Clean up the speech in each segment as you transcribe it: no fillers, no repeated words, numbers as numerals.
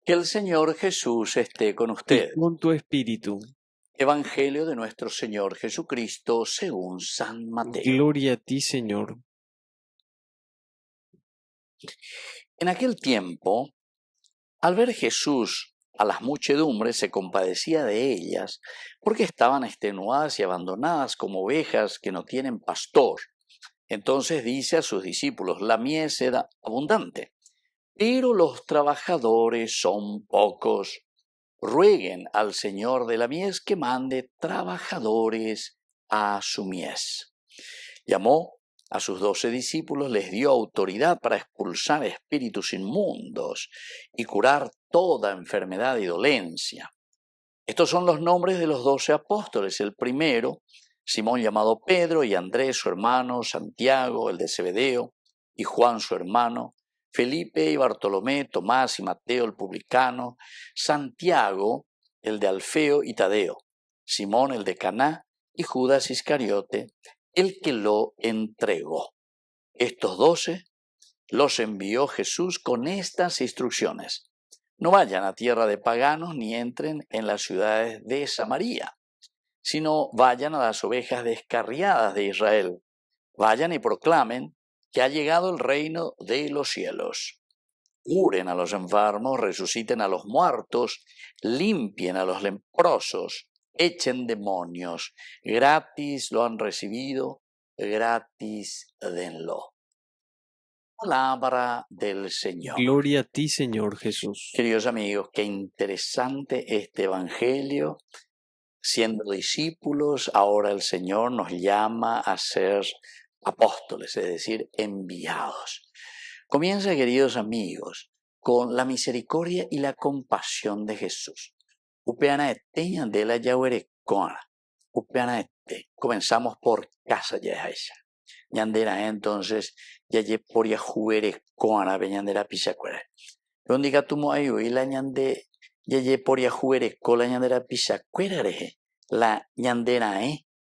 Que el Señor Jesús esté con y ustedes. con tu espíritu. Evangelio de nuestro Señor Jesucristo según San Mateo. Gloria a ti, Señor. En aquel tiempo, al ver Jesús a las muchedumbres, se compadecía de ellas, porque estaban extenuadas y abandonadas como ovejas que no tienen pastor. Entonces dice a sus discípulos: la mies era abundante, pero los trabajadores son pocos. Rueguen al Señor de la mies que mande trabajadores a su mies. Llamó a sus 12 discípulos, les dio autoridad para expulsar espíritus inmundos y curar toda enfermedad y dolencia. Estos son los nombres de los 12 apóstoles. El primero, Simón llamado Pedro, y Andrés su hermano, Santiago el de Zebedeo, y Juan su hermano, Felipe y Bartolomé, Tomás y Mateo el publicano, Santiago el de Alfeo y Tadeo, Simón el de Caná y Judas Iscariote, el que lo entregó. Estos 12 los envió Jesús con estas instrucciones: no vayan a tierra de paganos ni entren en las ciudades de Samaria, sino vayan a las ovejas descarriadas de Israel. Vayan y proclamen que ha llegado el reino de los cielos. Curen a los enfermos, resuciten a los muertos, limpien a los leprosos, echen demonios. Gratis lo han recibido, gratis denlo. Palabra del Señor. Gloria a ti, Señor Jesús. Queridos amigos, qué interesante este Evangelio. Siendo discípulos, ahora el Señor nos llama a ser apóstoles, es decir, enviados. Comienza, queridos amigos, con la misericordia y la compasión de Jesús. Upeanaeteña de la Yahuerecona. Upeanaete. Comenzamos por casa ya ella. Ñandera entonces ya lle por ya Juerecona beñandera pichacuera. Donde gatumo ayo y la ñande ya lle por ya Juereco la ñandera pichacuera la ñandera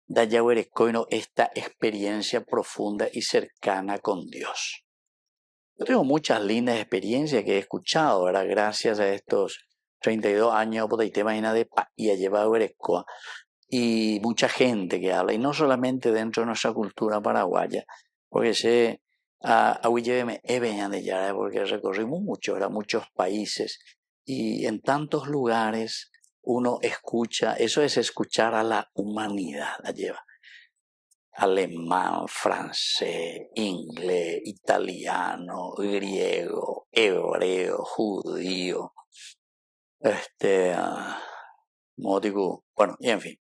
da Yahuerecoino esta experiencia profunda y cercana con Dios. Yo tengo muchas lindas experiencias que he escuchado, ¿verdad? Gracias a estos 32 años por el tema de Paía lleva Yahuerecoa y mucha gente que habla, y no solamente dentro de nuestra cultura paraguaya, porque sé a de Yara, porque recorrimos mucho, ¿verdad? Muchos países, y en tantos lugares uno escucha, eso es escuchar a la humanidad, la lleva. Alemán, francés, inglés, italiano, griego, hebreo, judío, bueno, y en fin,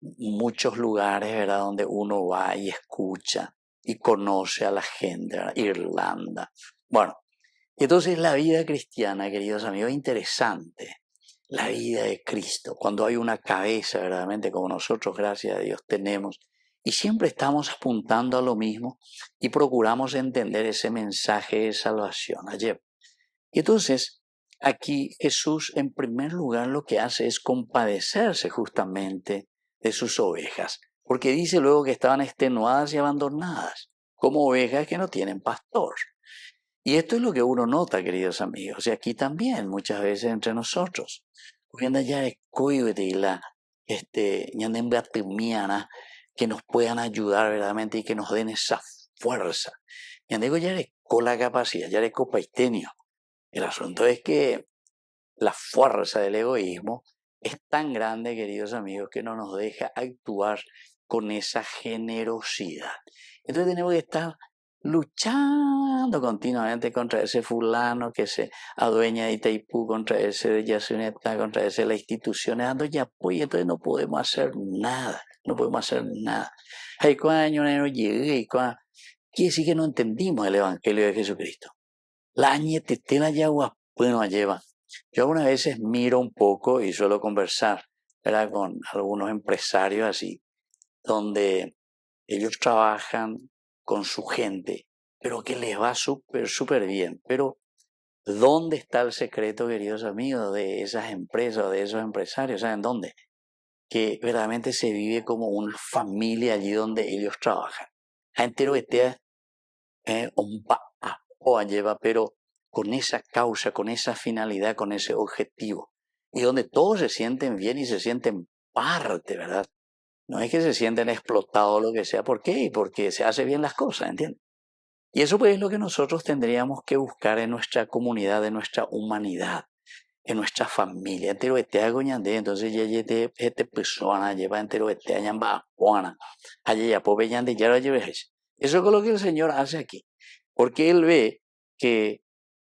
muchos lugares, ¿verdad?, donde uno va y escucha y conoce a la gente, ¿verdad? Irlanda. Bueno, entonces la vida cristiana, queridos amigos, es interesante. La vida de Cristo, cuando hay una cabeza verdaderamente como nosotros, gracias a Dios, tenemos, y siempre estamos apuntando a lo mismo y procuramos entender ese mensaje de salvación ayer. Y entonces, aquí Jesús en primer lugar lo que hace es compadecerse justamente de sus ovejas, porque dice luego que estaban extenuadas y abandonadas, como ovejas que no tienen pastor. Y esto es lo que uno nota, queridos amigos, y aquí también muchas veces entre nosotros. Que nos puedan ayudar verdaderamente y que nos den esa fuerza. Con la capacidad, ya de copaitenio. El asunto es que la fuerza del egoísmo es tan grande, queridos amigos, que no nos deja actuar con esa generosidad. Entonces tenemos que estar luchando continuamente contra ese fulano que se adueña de Itaipú, contra ese de Yasuneta, contra ese de las instituciones, dando ya apoyo. Entonces no podemos hacer nada, no podemos hacer nada. Hay cuando no llegué, quiere decir que no entendimos el Evangelio de Jesucristo. La añetetela yagua, bueno, lleva. Yo algunas veces miro un poco y suelo conversar, ¿verdad?, con algunos empresarios así, donde ellos trabajan con su gente, pero que les va súper bien. Pero, ¿dónde está el secreto, queridos amigos, de esas empresas, de esos empresarios? ¿Saben dónde? Que verdaderamente se vive como una familia allí donde ellos trabajan. Entero este un o lleva, pero con esa causa, con esa finalidad, con ese objetivo. Y donde todos se sienten bien y se sienten parte, ¿verdad? No es que se sienten explotados o lo que sea. ¿Por qué? Porque se hace bien las cosas, ¿entiendes? Y eso pues es lo que nosotros tendríamos que buscar en nuestra comunidad, en nuestra humanidad, en nuestra familia. Entero este hago ñande, entonces ya este persona lleva entero este añamba juana. Allá ya pobre ñande ya lo lleves. Eso es lo que el Señor hace aquí. Porque Él ve que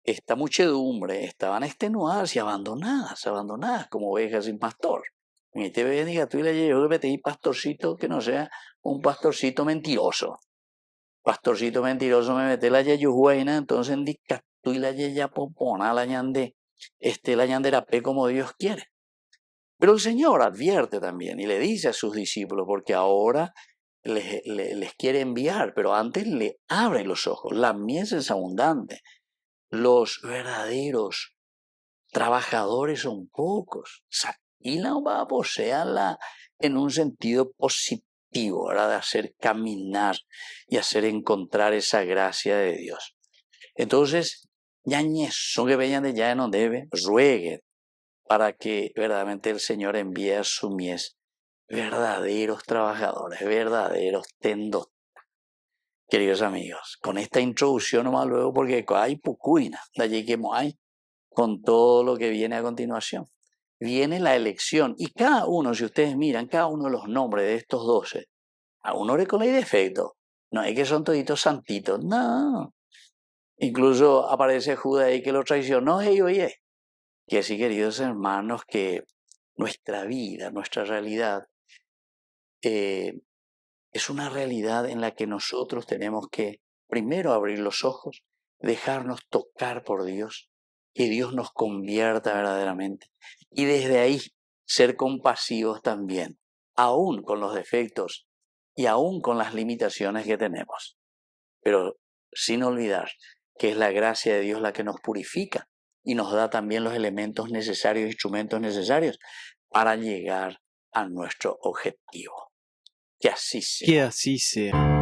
esta muchedumbre estaban extenuadas y abandonadas como ovejas sin pastor. Y te bendiga tú y le llevo que te pastorcito que no sea un pastorcito mentiroso. Pastorcito mentiroso me mete la yeyuhuaina, entonces indica tú y la yeya popona la ñande, la ñandera pe como Dios quiere. Pero el Señor advierte también y le dice a sus discípulos, porque ahora les quiere enviar, pero antes le abre los ojos. La mies es abundante. Los verdaderos trabajadores son pocos. Y la va a poseerla en un sentido positivo, ¿verdad? De hacer caminar y hacer encontrar esa gracia de Dios. Entonces, son que vean de ya no debe, rueguen para que verdaderamente el Señor envíe a su mies verdaderos trabajadores, verdaderos tendos. Queridos amigos, con esta introducción nomás luego, porque hay pucuina, de allí que hay, con todo lo que viene a continuación. Viene la elección, y cada uno, si ustedes miran, cada uno de los nombres de estos 12, a uno le con el defecto, no es que son toditos santitos, no. Incluso aparece Judas ahí que lo traicionó, y oye, que sí, queridos hermanos, que nuestra vida, nuestra realidad, es una realidad en la que nosotros tenemos que primero abrir los ojos, dejarnos tocar por Dios, que Dios nos convierta verdaderamente y desde ahí ser compasivos también, aún con los defectos y aún con las limitaciones que tenemos, pero sin olvidar que es la gracia de Dios la que nos purifica y nos da también los elementos necesarios, instrumentos necesarios para llegar a nuestro objetivo. Que así sea. Que así sea.